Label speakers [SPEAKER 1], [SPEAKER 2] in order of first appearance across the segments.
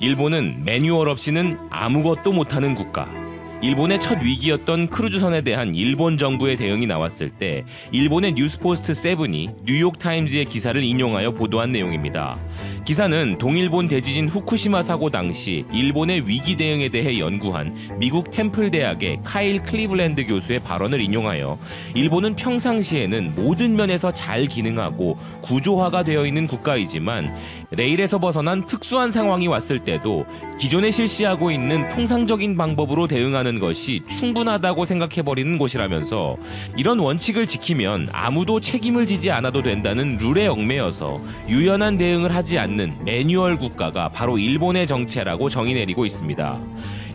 [SPEAKER 1] 일본은 매뉴얼 없이는 아무것도 못하는 국가. 일본의 첫 위기였던 크루즈선에 대한 일본 정부의 대응이 나왔을 때 일본의 뉴스포스트 7이 뉴욕타임즈의 기사를 인용하여 보도한 내용입니다. 기사는 동일본 대지진 후쿠시마 사고 당시 일본의 위기 대응에 대해 연구한 미국 템플 대학의 카일 클리블랜드 교수의 발언을 인용하여 일본은 평상시에는 모든 면에서 잘 기능하고 구조화가 되어 있는 국가이지만 레일에서 벗어난 특수한 상황이 왔을 때도 기존에 실시하고 있는 통상적인 방법으로 대응하는 것이 충분하다고 생각해버리는 곳이라면서 이런 원칙을 지키면 아무도 책임을 지지 않아도 된다는 룰에 얽매여서 유연한 대응을 하지 않는 매뉴얼 국가가 바로 일본의 정체라고 정의 내리고 있습니다.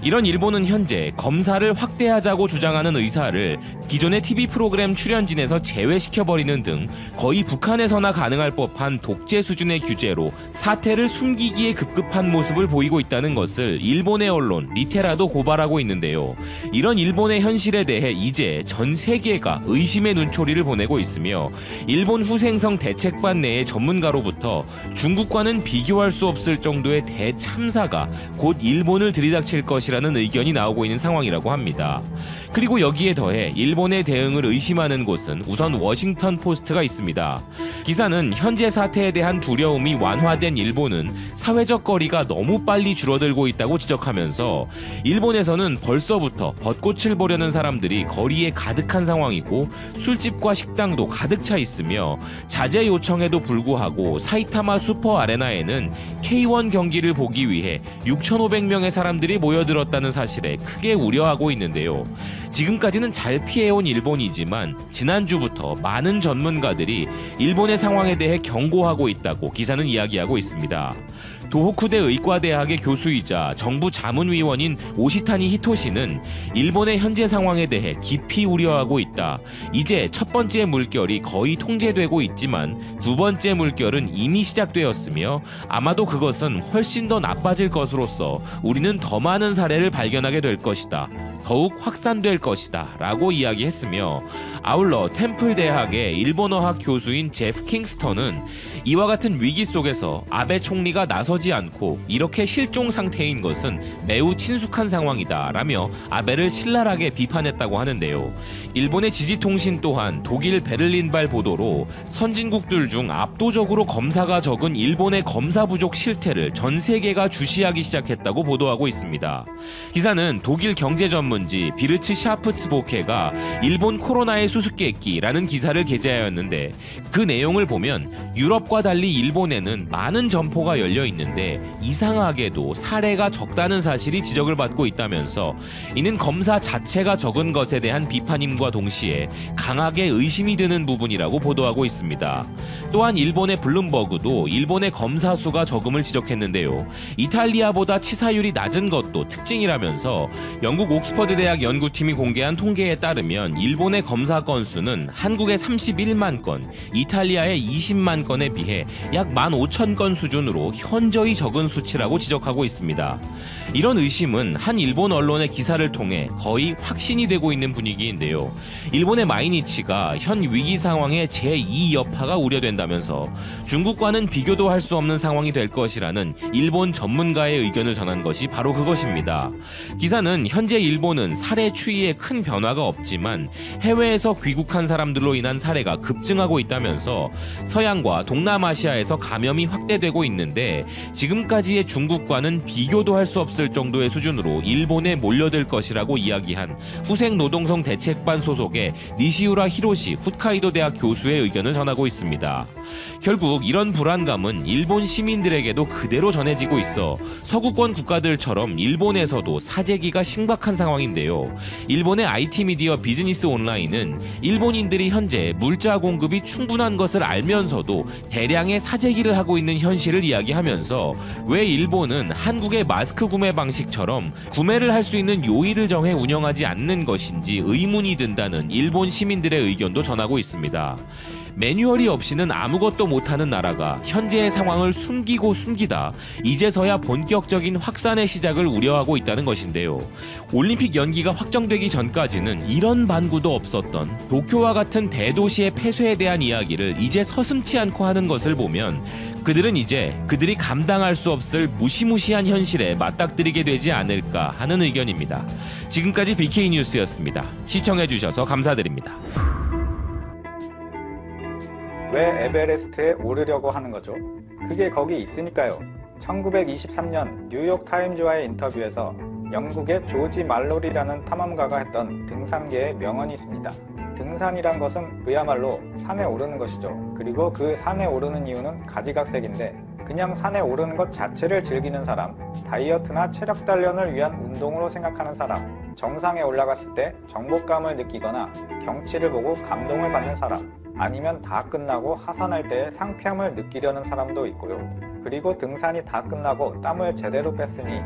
[SPEAKER 1] 이런 일본은 현재 검사를 확대하자고 주장하는 의사를 기존의 TV 프로그램 출연진에서 제외시켜버리는 등 거의 북한에서나 가능할 법한 독재 수준의 규제로 사태를 숨기기에 급급한 모습을 보이고 있다는 것을 일본의 언론 리테라도 고발하고 있는데요. 이런 일본의 현실에 대해 이제 전 세계가 의심의 눈초리를 보내고 있으며 일본 후생성 대책반 내의 전문가로부터 중국과는 비교할 수 없을 정도의 대참사가 곧 일본을 들이닥칠 것이라는 의견이 나오고 있는 상황이라고 합니다. 그리고 여기에 더해 일본의 대응을 의심하는 곳은 우선 워싱턴 포스트가 있습니다. 기사는 현재 사태에 대한 두려움이 완화된 일본은 사회적 거리가 너무 빨리 줄어들고 있다고 지적하면서 일본에서는 벌써부터 벚꽃을 보려는 사람들이 거리에 가득한 상황이고 술집과 식당도 가득 차 있으며 자제 요청에도 불구하고 사이타마 슈퍼 아레나에는 K1 경기를 보기 위해 6,500명의 사람들이 모여들었다는 사실에 크게 우려하고 있는데요. 지금까지는 잘 피해온 일본이지만 지난주부터 많은 전문가들이 일본의 상황에 대해 경고하고 있다고 기사는 이야기하고 있습니다. 도호쿠대 의과대학의 교수이자 정부 자문위원인 오시타니 히토시는 일본의 현재 상황에 대해 깊이 우려하고 있다. 이제 첫 번째 물결이 거의 통제되고 있지만 두 번째 물결은 이미 시작되었으며 아마도 그것은 훨씬 더 나빠질 것으로서 우리는 더 많은 사례를 발견하게 될 것이다. 더욱 확산될 것이다 라고 이야기했으며 아울러 템플 대학의 일본어학 교수인 제프 킹스턴은 이와 같은 위기 속에서 아베 총리가 나서지 않고 이렇게 실종 상태인 것은 매우 친숙한 상황이다 라며 아베를 신랄하게 비판했다고 하는데요. 일본의 지지통신 또한 독일 베를린발 보도로 선진국들 중 압도적으로 검사가 적은 일본의 검사 부족 실태를 전 세계가 주시하기 시작했다고 보도하고 있습니다. 기사는 독일 경제 전문지 비르츠 샤프츠보케가 일본 코로나의 수수께끼라는 기사를 게재하였는데 그 내용을 보면 유럽과 달리 일본에는 많은 점포가 열려 있는데 이상하게도 사례가 적다는 사실이 지적을 받고 있다면서 이는 검사 자체가 적은 것에 대한 비판임과 동시에 강하게 의심이 드는 부분이라고 보도하고 있습니다. 또한 일본의 블룸버그도 일본의 검사 수가 적음을 지적했는데요. 이탈리아보다 치사율이 낮은 것도 특징이라면서 영국 옥스퍼드 대학 연구팀이 공개한 통계에 따르면 일본의 검사 건수는 한국의 31만 건, 이탈리아의 20만 건에 비해 약 15,000건 수준으로 현저히 적은 수치라고 지적하고 있습니다. 이런 의심은 한 일본 언론의 기사를 통해 거의 확신이 되고 있는 분위기인데요. 일본의 마이니치가 현 위기 상황의 제2 여파가 우려된다면서 중국과는 비교도 할 수 없는 상황이 될 것이라는 일본 전문가의 의견을 전한 것이 바로 그것입니다. 기사는 현재 일본은 사례 추이에 큰 변화가 없지만 해외에서 귀국한 사람들로 인한 사례가 급증하고 있다면서 서양과 동남아시아에서 감염이 확대되고 있는데 지금까지의 중국과는 비교도 할 수 없을 정도의 수준으로 일본에 몰려들 것이라고 이야기한 후생노동성 대책반 소속의 니시우라 히로시 홋카이도 대학 교수의 의견을 전하고 있습니다. 결국 이런 불안감은 일본 시민들에게도 그대로 전해지고 있어 서구권 국가들처럼 일본에서도 사재기가 심각한 상황인데요. 일본의 IT 미디어 비즈니스 온라인은 일본인들이 현재 물자 공급이 충분한 것을 알면서도 대량의 사재기를 하고 있는 현실을 이야기하면서 왜 일본은 한국의 마스크 구매 방식처럼 구매를 할 수 있는 요일을 정해 운영하지 않는 것인지 의문이 든다는 일본 시민들의 의견도 전하고 있습니다. 매뉴얼이 없이는 아무것도 못하는 나라가 현재의 상황을 숨기고 숨기다 이제서야 본격적인 확산의 시작을 우려하고 있다는 것인데요. 올림픽 연기가 확정되기 전까지는 이런 반구도 없었던 도쿄와 같은 대도시의 폐쇄에 대한 이야기를 이제 서슴지 않고 하는 것을 보면 그들은 이제 그들이 감당할 수 없을 무시무시한 현실에 맞닥뜨리게 되지 않을까 하는 의견입니다. 지금까지 BK 뉴스였습니다. 시청해주셔서 감사드립니다.
[SPEAKER 2] 왜 에베레스트에 오르려고 하는 거죠? 그게 거기 있으니까요. 1923년 뉴욕타임즈와의 인터뷰에서 영국의 조지 말로리라는 탐험가가 했던 등산계의 명언이 있습니다. 등산이란 것은 그야말로 산에 오르는 것이죠. 그리고 그 산에 오르는 이유는 가지각색인데 그냥 산에 오르는 것 자체를 즐기는 사람, 다이어트나 체력 단련을 위한 운동으로 생각하는 사람, 정상에 올라갔을 때 정복감을 느끼거나 경치를 보고 감동을 받는 사람, 아니면 다 끝나고 하산할 때 상쾌함을 느끼려는 사람도 있고요. 그리고 등산이 다 끝나고 땀을 제대로 뺐으니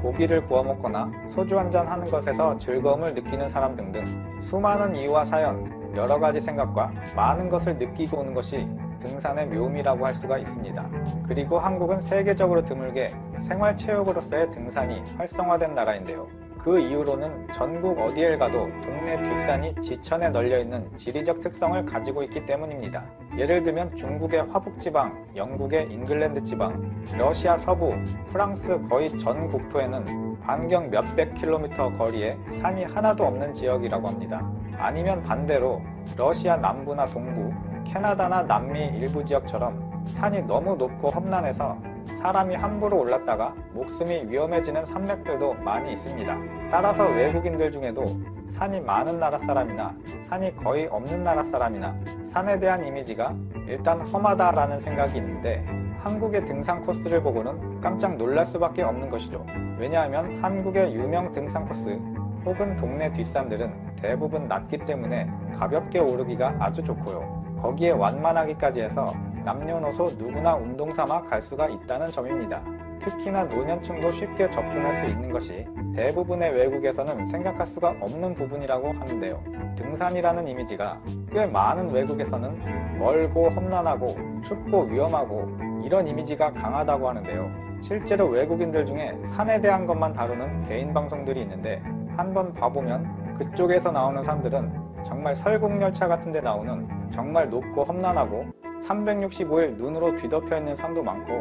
[SPEAKER 2] 고기를 구워 먹거나 소주 한잔 하는 것에서 즐거움을 느끼는 사람 등등 수많은 이유와 사연, 여러 가지 생각과 많은 것을 느끼고 오는 것이 등산의 묘미라고 할 수가 있습니다. 그리고 한국은 세계적으로 드물게 생활체육으로서의 등산이 활성화된 나라인데요. 그 이후로는 전국 어디에 가도 동네 뒷산이 지천에 널려있는 지리적 특성을 가지고 있기 때문입니다. 예를 들면 중국의 화북지방, 영국의 잉글랜드 지방, 러시아 서부, 프랑스 거의 전 국토에는 반경 몇백 킬로미터 거리에 산이 하나도 없는 지역이라고 합니다. 아니면 반대로 러시아 남부나 동부, 캐나다나 남미 일부 지역처럼 산이 너무 높고 험난해서 사람이 함부로 올랐다가 목숨이 위험해지는 산맥들도 많이 있습니다. 따라서 외국인들 중에도 산이 많은 나라 사람이나 산이 거의 없는 나라 사람이나 산에 대한 이미지가 일단 험하다라는 생각이 있는데 한국의 등산 코스를 보고는 깜짝 놀랄 수밖에 없는 것이죠. 왜냐하면 한국의 유명 등산 코스 혹은 동네 뒷산들은 대부분 낮기 때문에 가볍게 오르기가 아주 좋고요. 거기에 완만하기까지 해서 남녀노소 누구나 운동 삼아 갈 수가 있다는 점입니다. 특히나 노년층도 쉽게 접근할 수 있는 것이 대부분의 외국에서는 생각할 수가 없는 부분이라고 하는데요. 등산이라는 이미지가 꽤 많은 외국에서는 멀고 험난하고 춥고 위험하고 이런 이미지가 강하다고 하는데요. 실제로 외국인들 중에 산에 대한 것만 다루는 개인 방송들이 있는데 한번 봐보면 그쪽에서 나오는 산들은 정말 설국열차 같은 데 나오는 정말 높고 험난하고 365일 눈으로 뒤덮여 있는 산도 많고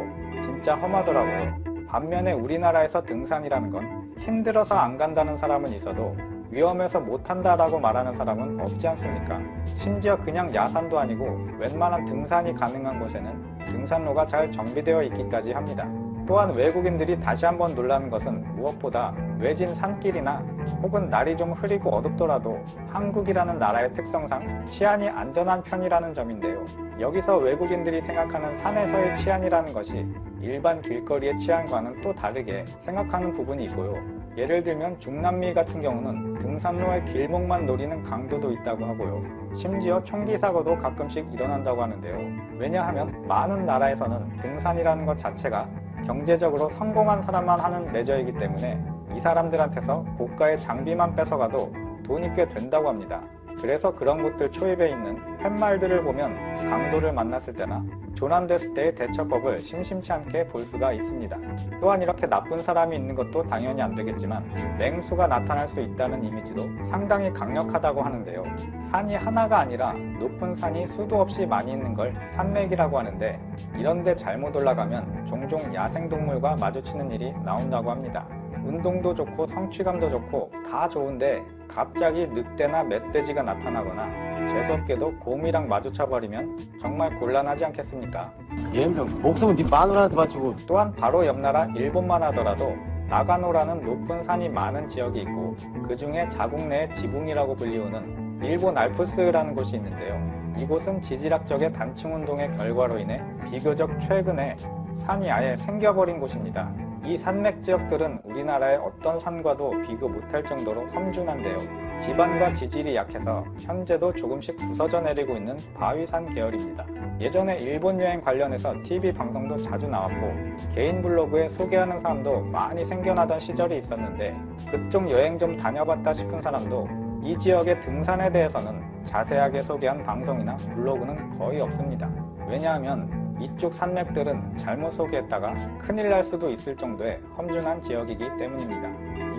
[SPEAKER 2] 진짜 험하더라고요. 반면에 우리나라에서 등산이라는 건 힘들어서 안 간다는 사람은 있어도 위험해서 못한다라고 말하는 사람은 없지 않습니까? 심지어 그냥 야산도 아니고 웬만한 등산이 가능한 곳에는 등산로가 잘 정비되어 있기까지 합니다. 또한 외국인들이 다시 한번 놀라는 것은 무엇보다 외진 산길이나 혹은 날이 좀 흐리고 어둡더라도 한국이라는 나라의 특성상 치안이 안전한 편이라는 점인데요. 여기서 외국인들이 생각하는 산에서의 치안이라는 것이 일반 길거리의 치안과는 또 다르게 생각하는 부분이 있고요. 예를 들면 중남미 같은 경우는 등산로의 길목만 노리는 강도도 있다고 하고요. 심지어 총기 사고도 가끔씩 일어난다고 하는데요. 왜냐하면 많은 나라에서는 등산이라는 것 자체가 경제적으로 성공한 사람만 하는 레저이기 때문에 이 사람들한테서 고가의 장비만 뺏어가도 돈이 꽤 된다고 합니다. 그래서 그런 곳들 초입에 있는 팻말들을 보면 강도를 만났을 때나 조난됐을 때의 대처법을 심심치 않게 볼 수가 있습니다. 또한 이렇게 나쁜 사람이 있는 것도 당연히 안 되겠지만 맹수가 나타날 수 있다는 이미지도 상당히 강력하다고 하는데요. 산이 하나가 아니라 높은 산이 수도 없이 많이 있는 걸 산맥이라고 하는데 이런데 잘못 올라가면 종종 야생동물과 마주치는 일이 나온다고 합니다. 운동도 좋고 성취감도 좋고 다 좋은데 갑자기 늑대나 멧돼지가 나타나거나 재수없게도 곰이랑 마주쳐버리면 정말 곤란하지 않겠습니까?
[SPEAKER 3] 예은병 목숨은 네 마누라한테 바치고.
[SPEAKER 2] 또한 바로 옆 나라 일본만 하더라도 나가노라는 높은 산이 많은 지역이 있고 그 중에 자국 내의 지붕이라고 불리우는 일본 알프스라는 곳이 있는데요. 이곳은 지질학적의 단층 운동의 결과로 인해 비교적 최근에 산이 아예 생겨버린 곳입니다. 이 산맥 지역들은 우리나라의 어떤 산과도 비교 못할 정도로 험준한데요. 지반과 지질이 약해서 현재도 조금씩 부서져 내리고 있는 바위산 계열입니다. 예전에 일본 여행 관련해서 TV 방송도 자주 나왔고 개인 블로그에 소개하는 사람도 많이 생겨나던 시절이 있었는데 그쪽 여행 좀 다녀봤다 싶은 사람도 이 지역의 등산에 대해서는 자세하게 소개한 방송이나 블로그는 거의 없습니다. 왜냐하면 이쪽 산맥들은 잘못 소개했다가 큰일 날 수도 있을 정도의 험준한 지역이기 때문입니다.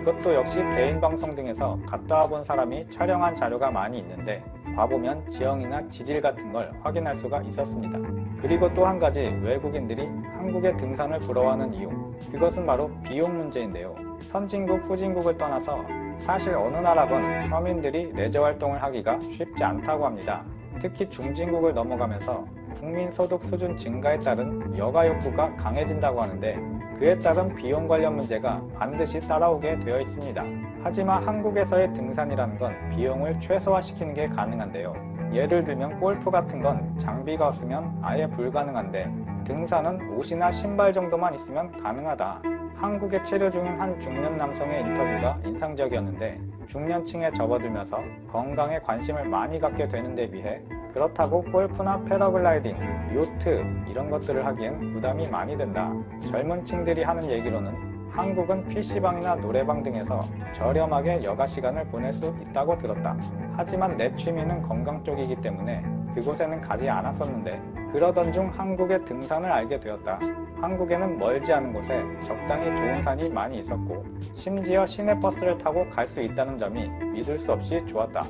[SPEAKER 2] 이것도 역시 개인 방송 등에서 갔다 와본 사람이 촬영한 자료가 많이 있는데 봐보면 지형이나 지질 같은 걸 확인할 수가 있었습니다. 그리고 또 한 가지 외국인들이 한국의 등산을 부러워하는 이유, 그것은 바로 비용 문제인데요. 선진국, 후진국을 떠나서 사실 어느 나라건 서민들이 레저 활동을 하기가 쉽지 않다고 합니다. 특히 중진국을 넘어가면서 국민소득 수준 증가에 따른 여가 욕구가 강해진다고 하는데 그에 따른 비용 관련 문제가 반드시 따라오게 되어 있습니다. 하지만 한국에서의 등산이라는 건 비용을 최소화시키는 게 가능한데요. 예를 들면 골프 같은 건 장비가 없으면 아예 불가능한데 등산은 옷이나 신발 정도만 있으면 가능하다. 한국에 체류 중인 한 중년 남성의 인터뷰가 인상적이었는데 중년층에 접어들면서 건강에 관심을 많이 갖게 되는 데 비해 그렇다고 골프나 패러글라이딩, 요트 이런 것들을 하기엔 부담이 많이 된다. 젊은 층들이 하는 얘기로는 한국은 PC방이나 노래방 등에서 저렴하게 여가 시간을 보낼 수 있다고 들었다. 하지만 내 취미는 건강 쪽이기 때문에 그곳에는 가지 않았었는데 그러던 중 한국의 등산을 알게 되었다. 한국에는 멀지 않은 곳에 적당히 좋은 산이 많이 있었고 심지어 시내버스를 타고 갈 수 있다는 점이 믿을 수 없이 좋았다.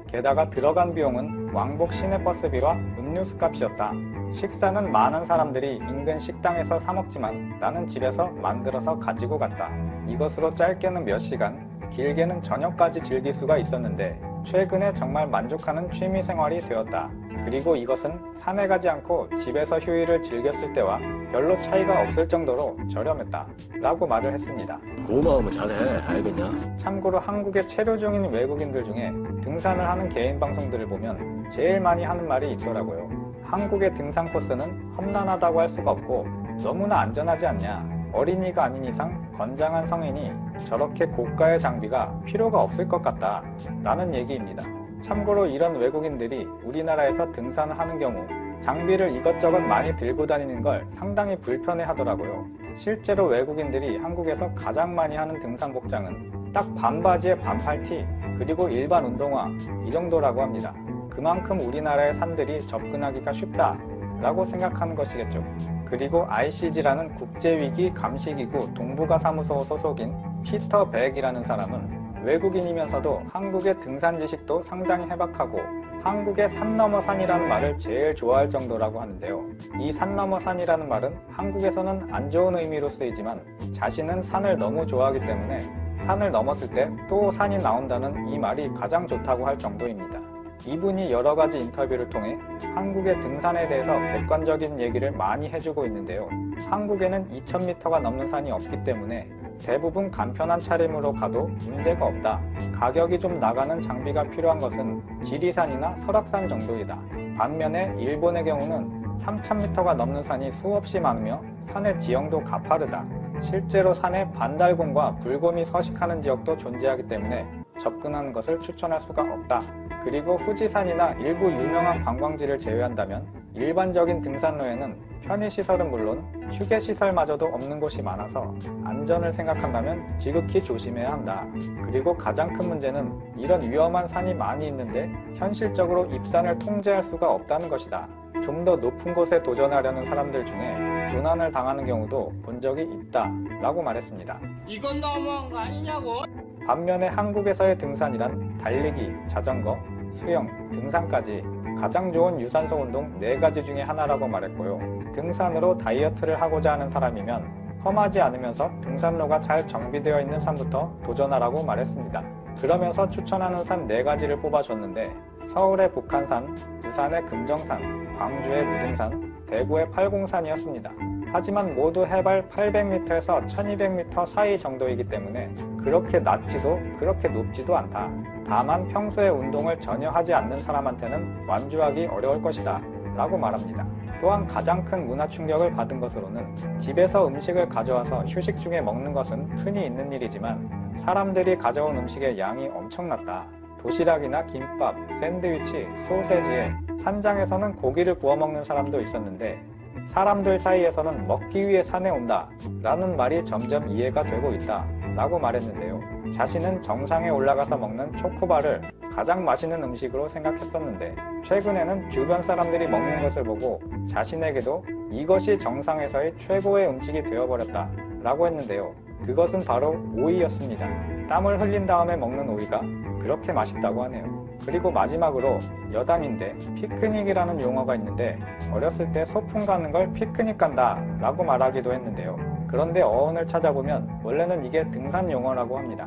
[SPEAKER 2] 게다가 들어간 비용은 왕복 시내버스비와 음료수 값이었다. 식사는 많은 사람들이 인근 식당에서 사 먹지만 나는 집에서 만들어서 가지고 갔다. 이것으로 짧게는 몇 시간, 길게는 저녁까지 즐길 수가 있었는데 최근에 정말 만족하는 취미 생활이 되었다. 그리고 이것은 산에 가지 않고 집에서 휴일을 즐겼을 때와 별로 차이가 없을 정도로 저렴했다. 라고 말을 했습니다.
[SPEAKER 3] 고마우면 잘해. 알겠냐?
[SPEAKER 2] 참고로 한국에 체류 중인 외국인들 중에 등산을 하는 개인 방송들을 보면 제일 많이 하는 말이 있더라고요. 한국의 등산 코스는 험난하다고 할 수가 없고 너무나 안전하지 않냐. 어린이가 아닌 이상 건장한 성인이 저렇게 고가의 장비가 필요가 없을 것 같다 라는 얘기입니다. 참고로 이런 외국인들이 우리나라에서 등산을 하는 경우 장비를 이것저것 많이 들고 다니는 걸 상당히 불편해 하더라고요. 실제로 외국인들이 한국에서 가장 많이 하는 등산 복장은 딱 반바지에 반팔티 그리고 일반 운동화 이 정도라고 합니다. 그만큼 우리나라의 산들이 접근하기가 쉽다 라고 생각하는 것이겠죠. 그리고 ICG라는 국제위기 감시기구 동북아 사무소 소속인 피터 백이라는 사람은 외국인이면서도 한국의 등산 지식도 상당히 해박하고 한국의 산 넘어 산이라는 말을 제일 좋아할 정도라고 하는데요. 이 산 넘어 산이라는 말은 한국에서는 안 좋은 의미로 쓰이지만 자신은 산을 너무 좋아하기 때문에 산을 넘었을 때 또 산이 나온다는 이 말이 가장 좋다고 할 정도입니다. 이분이 여러 가지 인터뷰를 통해 한국의 등산에 대해서 객관적인 얘기를 많이 해주고 있는데요. 한국에는 2000m가 넘는 산이 없기 때문에 대부분 간편한 차림으로 가도 문제가 없다. 가격이 좀 나가는 장비가 필요한 것은 지리산이나 설악산 정도이다. 반면에 일본의 경우는 3000m가 넘는 산이 수없이 많으며 산의 지형도 가파르다. 실제로 산에 반달곰과 불곰이 서식하는 지역도 존재하기 때문에 접근하는 것을 추천할 수가 없다. 그리고 후지산이나 일부 유명한 관광지를 제외한다면 일반적인 등산로에는 편의시설은 물론 휴게시설마저도 없는 곳이 많아서 안전을 생각한다면 지극히 조심해야 한다. 그리고 가장 큰 문제는 이런 위험한 산이 많이 있는데 현실적으로 입산을 통제할 수가 없다는 것이다. 좀 더 높은 곳에 도전하려는 사람들 중에 조난을 당하는 경우도 본 적이 있다 라고 말했습니다.
[SPEAKER 4] 이건 너무한 거 아니냐고?
[SPEAKER 2] 반면에 한국에서의 등산이란 달리기, 자전거, 수영, 등산까지 가장 좋은 유산소 운동 4가지 중에 하나라고 말했고요. 등산으로 다이어트를 하고자 하는 사람이면 험하지 않으면서 등산로가 잘 정비되어 있는 산부터 도전하라고 말했습니다. 그러면서 추천하는 산 4가지를 뽑아줬는데 서울의 북한산, 부산의 금정산, 광주의 무등산, 대구의 팔공산이었습니다. 하지만 모두 해발 800m에서 1200m 사이 정도이기 때문에 그렇게 낮지도 그렇게 높지도 않다. 다만 평소에 운동을 전혀 하지 않는 사람한테는 완주하기 어려울 것이다 라고 말합니다. 또한 가장 큰 문화 충격을 받은 것으로는 집에서 음식을 가져와서 휴식 중에 먹는 것은 흔히 있는 일이지만 사람들이 가져온 음식의 양이 엄청났다. 도시락이나 김밥, 샌드위치, 소세지에 산장에서는 고기를 구워 먹는 사람도 있었는데 사람들 사이에서는 먹기 위해 산에 온다 라는 말이 점점 이해가 되고 있다 라고 말했는데요. 자신은 정상에 올라가서 먹는 초코바를 가장 맛있는 음식으로 생각했었는데 최근에는 주변 사람들이 먹는 것을 보고 자신에게도 이것이 정상에서의 최고의 음식이 되어버렸다 라고 했는데요. 그것은 바로 오이였습니다. 땀을 흘린 다음에 먹는 오이가 그렇게 맛있다고 하네요. 그리고 마지막으로 여담인데 피크닉이라는 용어가 있는데 어렸을 때 소풍 가는 걸 피크닉 간다 라고 말하기도 했는데요. 그런데 어원을 찾아보면 원래는 이게 등산 용어라고 합니다.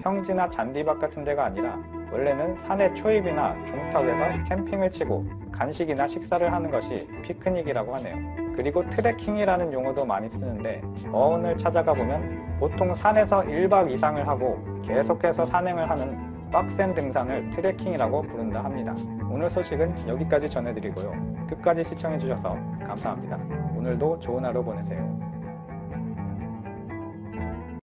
[SPEAKER 2] 평지나 잔디밭 같은 데가 아니라 원래는 산의 초입이나 중턱에서 캠핑을 치고 간식이나 식사를 하는 것이 피크닉이라고 하네요. 그리고 트레킹이라는 용어도 많이 쓰는데 어원을 찾아가 보면 보통 산에서 1박 이상을 하고 계속해서 산행을 하는 빡센 등산을 트레킹이라고 부른다 합니다. 오늘 소식은 여기까지 전해드리고요. 끝까지 시청해주셔서 감사합니다. 오늘도 좋은 하루 보내세요.